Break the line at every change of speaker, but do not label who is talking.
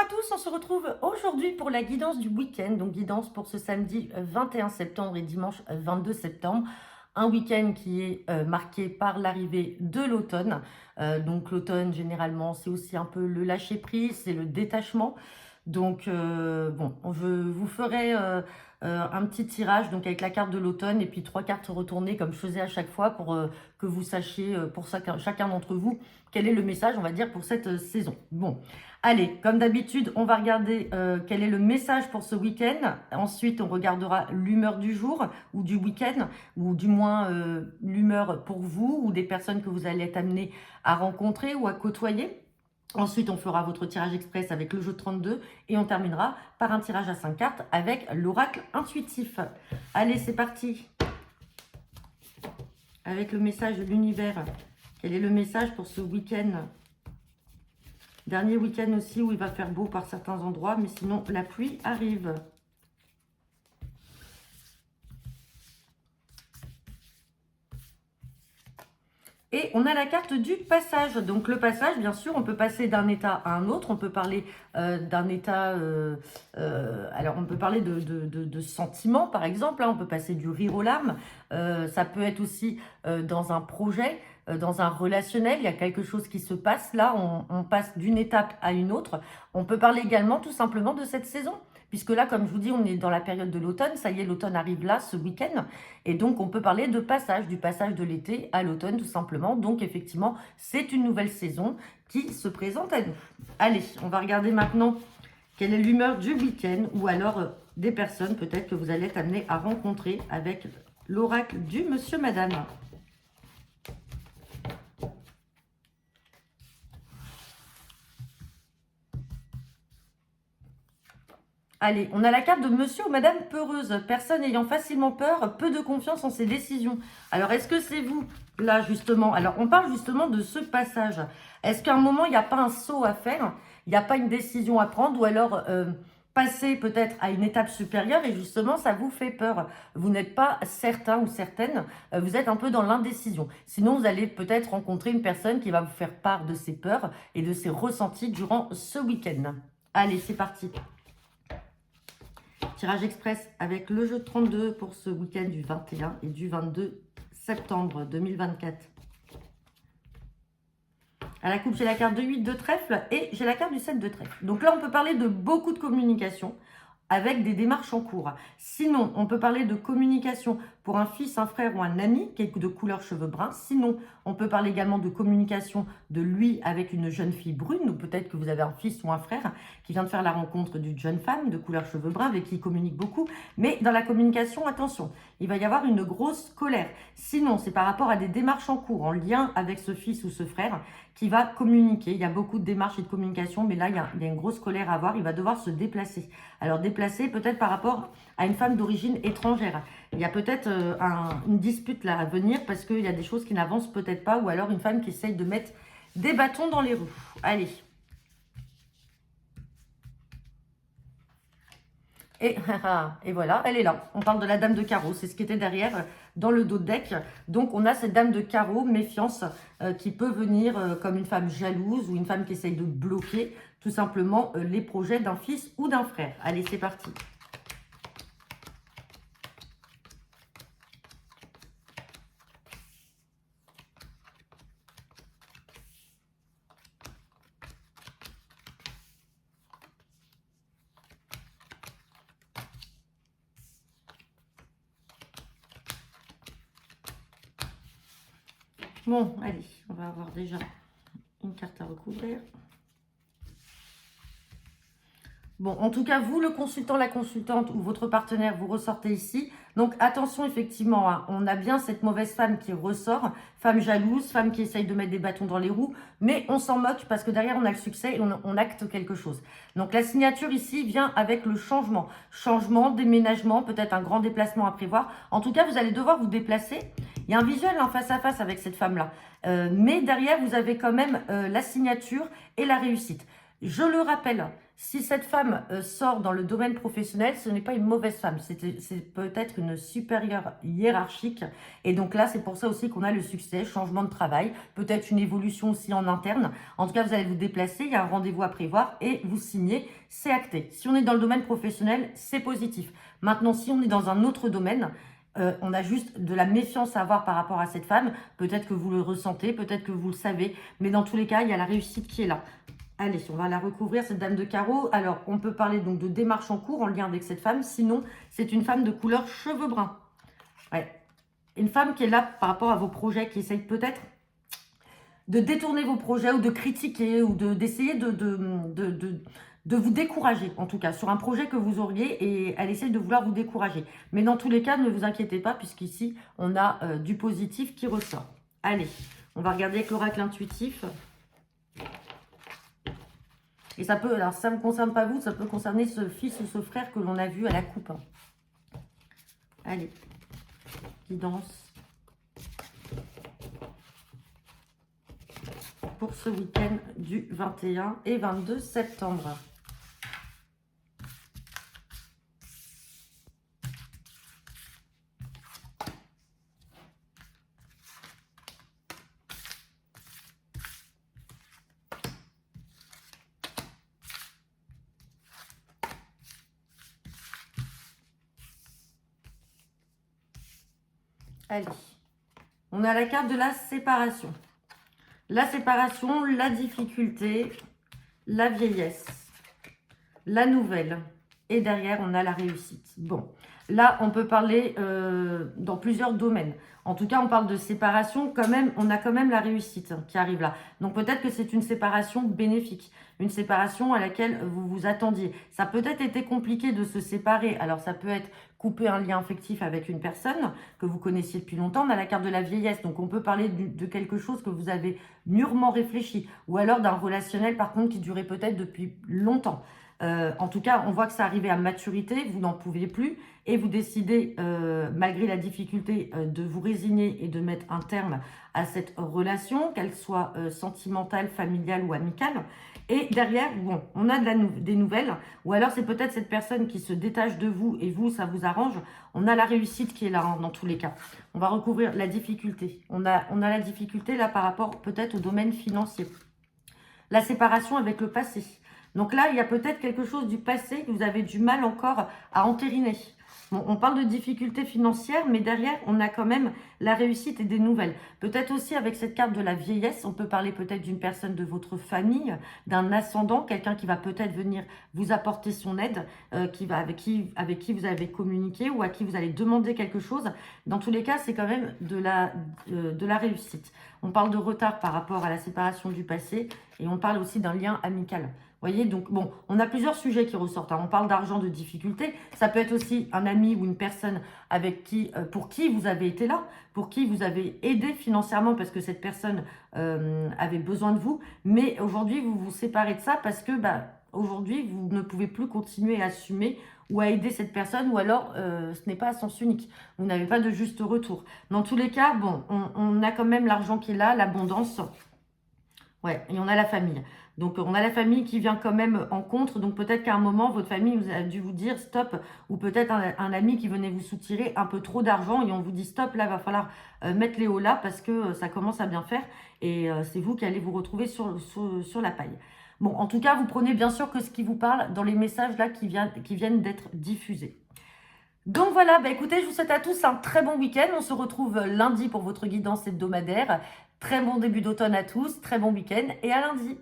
tous, on se retrouve aujourd'hui pour la guidance du week-end, donc guidance pour ce samedi 21 septembre et dimanche 22 septembre. Un week-end qui est marqué par l'arrivée de l'automne. Donc l'automne, généralement, c'est aussi un peu le lâcher-prise, c'est le détachement. Donc bon, je vous ferai un petit tirage donc avec la carte de l'automne et puis 3 cartes retournées comme je faisais à chaque fois pour que vous sachiez pour chacun d'entre vous quel est le message, on va dire, pour cette saison. Bon, allez, comme d'habitude, on va regarder quel est le message pour ce week-end. Ensuite, on regardera l'humeur du jour ou du week-end, ou du moins l'humeur pour vous ou des personnes que vous allez être amenés à rencontrer ou à côtoyer. Ensuite, on fera votre tirage express avec le jeu de 32 et on terminera par un tirage à 5 cartes avec l'oracle intuitif. Allez, c'est parti. Avec le message de l'univers. Quel est le message pour ce week-end? Dernier week-end aussi où il va faire beau par certains endroits, mais sinon la pluie arrive. Et on a la carte du passage. Donc le passage, bien sûr, on peut passer d'un état à un autre. On peut parler d'un état... alors on peut parler de sentiments, par exemple. Hein, on peut passer du rire aux larmes. Ça peut être aussi dans un projet, dans un relationnel. Il y a quelque chose qui se passe. Là, on passe d'une étape à une autre. On peut parler également tout simplement de cette saison. Puisque là, comme je vous dis, on est dans la période de l'automne. Ça y est, l'automne arrive là, ce week-end. Et donc, on peut parler de passage, du passage de l'été à l'automne, tout simplement. Donc, effectivement, c'est une nouvelle saison qui se présente à nous. Allez, on va regarder maintenant quelle est l'humeur du week-end ou alors des personnes peut-être que vous allez être amenés à rencontrer avec l'oracle du monsieur, madame. Allez, on a la carte de monsieur ou madame peureuse, personne ayant facilement peur, peu de confiance en ses décisions. Alors, est-ce que c'est vous, là, justement? Alors, on parle justement de ce passage. Est-ce qu'à un moment, il n'y a pas un saut à faire? Il n'y a pas une décision à prendre? Ou alors, passer peut-être à une étape supérieure et justement, ça vous fait peur? Vous n'êtes pas certain ou certaine, vous êtes un peu dans l'indécision. Sinon, vous allez peut-être rencontrer une personne qui va vous faire part de ses peurs et de ses ressentis durant ce week-end. Allez, c'est parti. Tirage express avec le jeu de 32 pour ce week-end du 21 et du 22 septembre 2024. À la coupe, j'ai la carte de 8 de trèfle et j'ai la carte du 7 de trèfle. Donc là, on peut parler de beaucoup de communication avec des démarches en cours. Sinon, on peut parler de communication pour un fils, un frère ou un ami qui est de couleur cheveux bruns. Sinon, on peut parler également de communication de lui avec une jeune fille brune, ou peut-être que vous avez un fils ou un frère qui vient de faire la rencontre d'une jeune femme de couleur cheveux bruns avec qui il communique beaucoup. Mais dans la communication, attention, il va y avoir une grosse colère. Sinon, c'est par rapport à des démarches en cours, en lien avec ce fils ou ce frère qui va communiquer. Il y a beaucoup de démarches et de communication, mais là, il y a une grosse colère à avoir. Il va devoir se déplacer. Alors, déplacer peut-être par rapport à une femme d'origine étrangère. Il y a peut-être une dispute là à venir parce qu'il y a des choses qui n'avancent peut-être pas, ou alors une femme qui essaye de mettre des bâtons dans les roues. Allez. Et voilà, elle est là. On parle de la dame de carreau. C'est ce qui était derrière dans le dos de deck. Donc, on a cette dame de carreau, méfiance, qui peut venir comme une femme jalouse ou une femme qui essaye de bloquer tout simplement les projets d'un fils ou d'un frère. Allez, c'est parti. Bon, allez, on va avoir déjà une carte à recouvrir. Bon, en tout cas, vous, le consultant, la consultante ou votre partenaire, vous ressortez ici. Donc, attention, effectivement, hein, on a bien cette mauvaise femme qui ressort. Femme jalouse, femme qui essaye de mettre des bâtons dans les roues. Mais on s'en moque parce que derrière, on a le succès et on acte quelque chose. Donc, la signature ici vient avec le changement. Changement, déménagement, peut-être un grand déplacement à prévoir. En tout cas, vous allez devoir vous déplacer. Il y a un visuel en face à face avec cette femme-là. Mais derrière, vous avez quand même la signature et la réussite. Je le rappelle, si cette femme sort dans le domaine professionnel, ce n'est pas une mauvaise femme, c'est peut-être une supérieure hiérarchique. Et donc là, c'est pour ça aussi qu'on a le succès, changement de travail, peut-être une évolution aussi en interne. En tout cas, vous allez vous déplacer, il y a un rendez-vous à prévoir et vous signez, c'est acté. Si on est dans le domaine professionnel, c'est positif. Maintenant, si on est dans un autre domaine, on a juste de la méfiance à avoir par rapport à cette femme. Peut-être que vous le ressentez, peut-être que vous le savez, mais dans tous les cas, il y a la réussite qui est là. Allez, on va la recouvrir, cette dame de carreau. Alors, on peut parler donc de démarche en cours en lien avec cette femme. Sinon, c'est une femme de couleur cheveux bruns. Ouais. Une femme qui est là par rapport à vos projets, qui essaye peut-être de détourner vos projets ou de critiquer ou d'essayer de vous décourager, en tout cas, sur un projet que vous auriez et elle essaye de vouloir vous décourager. Mais dans tous les cas, ne vous inquiétez pas puisqu'ici, on a du positif qui ressort. Allez, on va regarder avec l'oracle intuitif. Et ça peut, alors ça ne me concerne pas vous, ça peut concerner ce fils ou ce frère que l'on a vu à la coupe. Allez, guidance pour ce week-end du 21 et 22 septembre. Allez, on a la carte de la séparation. La séparation, la difficulté, la vieillesse, la nouvelle. Et derrière, on a la réussite. Bon, là, on peut parler dans plusieurs domaines. En tout cas, on parle de séparation, quand même, on a quand même la réussite qui arrive là. Donc peut-être que c'est une séparation bénéfique, une séparation à laquelle vous vous attendiez. Ça a peut-être été compliqué de se séparer. Alors ça peut être couper un lien affectif avec une personne que vous connaissiez depuis longtemps. On a la carte de la vieillesse, donc on peut parler de quelque chose que vous avez mûrement réfléchi. Ou alors d'un relationnel, par contre, qui durait peut-être depuis longtemps. En tout cas, on voit que ça arrivait à maturité, vous n'en pouviez plus et vous décidez, malgré la difficulté, de vous résigner et de mettre un terme à cette relation, qu'elle soit sentimentale, familiale ou amicale. Et derrière, bon, on a des nouvelles, ou alors c'est peut-être cette personne qui se détache de vous et vous, ça vous arrange. On a la réussite qui est là, hein, dans tous les cas. On va recouvrir la difficulté. On a la difficulté là par rapport peut-être au domaine financier. La séparation avec le passé. Donc là, il y a peut-être quelque chose du passé que vous avez du mal encore à entériner. Bon, on parle de difficultés financières, mais derrière, on a quand même la réussite et des nouvelles. Peut-être aussi avec cette carte de la vieillesse, on peut parler peut-être d'une personne de votre famille, d'un ascendant, quelqu'un qui va peut-être venir vous apporter son aide, avec qui vous avez communiqué ou à qui vous allez demander quelque chose. Dans tous les cas, c'est quand même de la réussite. On parle de retard par rapport à la séparation du passé et on parle aussi d'un lien amical. Vous voyez, donc bon, on a plusieurs sujets qui ressortent. Hein. On parle d'argent, de difficulté. Ça peut être aussi un ami ou une personne pour qui vous avez été là, pour qui vous avez aidé financièrement parce que cette personne avait besoin de vous. Mais aujourd'hui, vous vous séparez de ça parce que aujourd'hui, vous ne pouvez plus continuer à assumer ou à aider cette personne ou alors ce n'est pas à sens unique. Vous n'avez pas de juste retour. Dans tous les cas, bon, on a quand même l'argent qui est là, l'abondance. Ouais, et on a la famille. Donc, on a la famille qui vient quand même en contre. Donc, peut-être qu'à un moment, votre famille vous a dû vous dire stop. Ou peut-être un ami qui venait vous soutirer un peu trop d'argent. Et on vous dit stop, là, il va falloir mettre les hauts là parce que ça commence à bien faire. Et c'est vous qui allez vous retrouver sur la paille. Bon, en tout cas, vous prenez bien sûr que ce qui vous parle dans les messages là qui viennent d'être diffusés. Donc voilà, écoutez, je vous souhaite à tous un très bon week-end. On se retrouve lundi pour votre guidance hebdomadaire. Très bon début d'automne à tous, très bon week-end et à lundi.